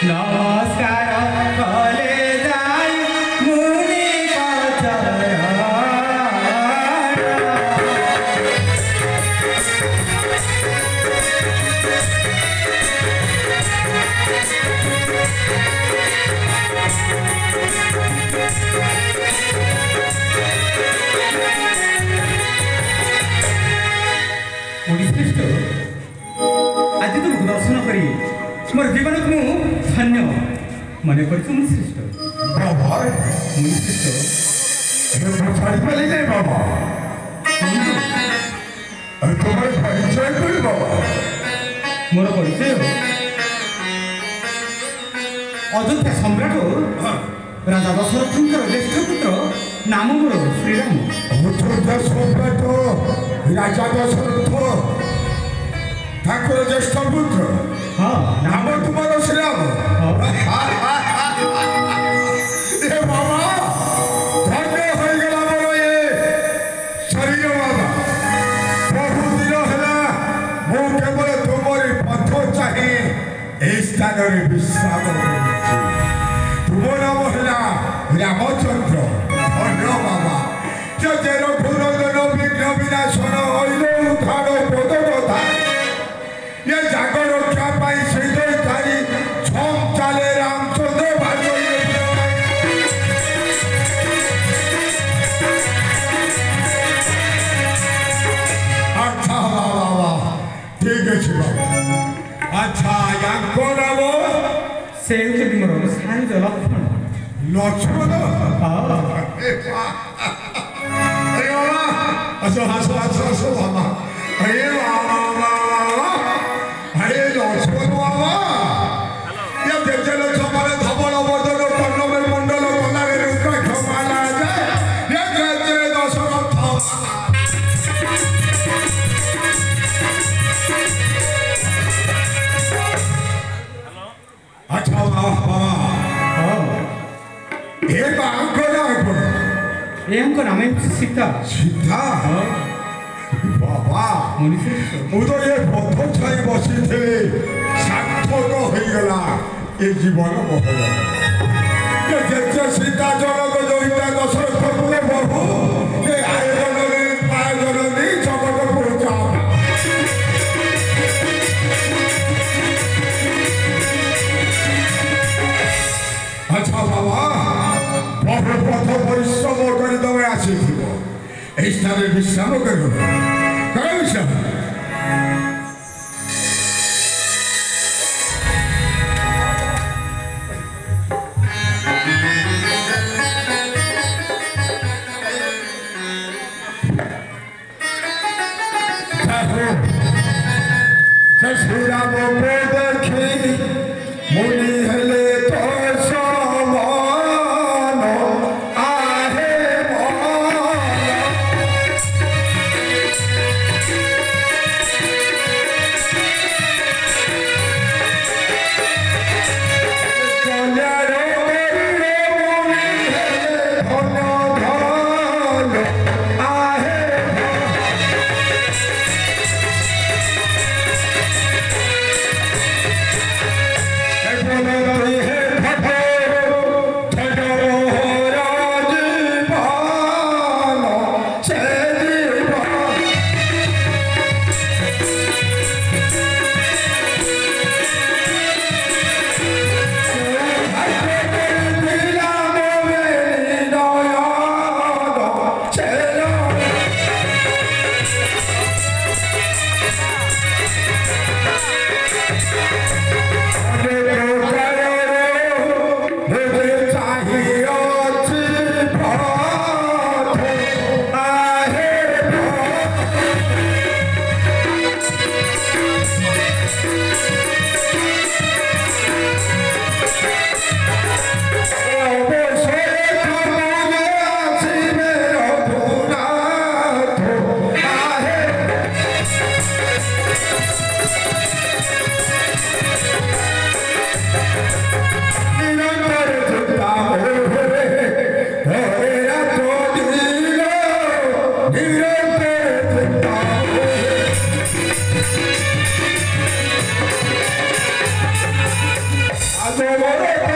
नमस्कार कले जाई मुनि कचरण श्रेष्ठ आज तुमको दर्शन करी मोर जीवन को धन्य मन कर श्रेष्ठ बाबा मुनि श्रेष्ठ छाड़ी पाले नहीं बाबा तुम्हारे परिचय कोई बाबा मोर परिचय अयोध्या सम्राट राजा दशरथंकर ज्येष्ठ पुत्र नाम मोर श्रीराम अयोध्या सम्राट राजा दशरथ ठाकुर ज्येष्ठ पुत्र हाँ नाम तुम्हारा श्रीराम ए बाबा धन्य हो गला मोर ये शरीर बाबा बहुत दिन है मु केवल तुम्हारी पथ चाहे ए स्थान रे विश्राम करूछि तुम नाम है रामचंद्र धन्य बाबा जेर भूरदन विघ्न विनाशन हईले उद्धार पद कथा ये जाग रक्षा पाई श्रीधर धारी छम चाले रामचंद्र अच्छा बाबा ठीक है बाबा अच्छा याको नाम से मोर सानुज लक्ष्मण लक्ष्मण अरे बाबा असो हसो हसो हसो बाबा अरे बाबा अरे लक्ष्मण बाबा ये जल छमारे धवल वर्धन कर्ण में मंडल कलारे रुद्राक्ष माला जाए ये जय दशरथ अच्छा बाबा ये बांको ना एंको नाम सीता सीता बाबा मुनि श्रेष्ठ मुझे ये पथ छाई बसी थे सार्थक हो गला ये जीवन महल ये जैसे सीता जनक जोईता दशरथ कुले बहु ये आयोजन आयोजन जगत पहुंचा अच्छा बाबा बहु पथ परिश्रम कर तमें आसी स्थान विश्राम कर विश्राम श्रीराम को देखी मुनि हेले तो समान आहे मन তোমার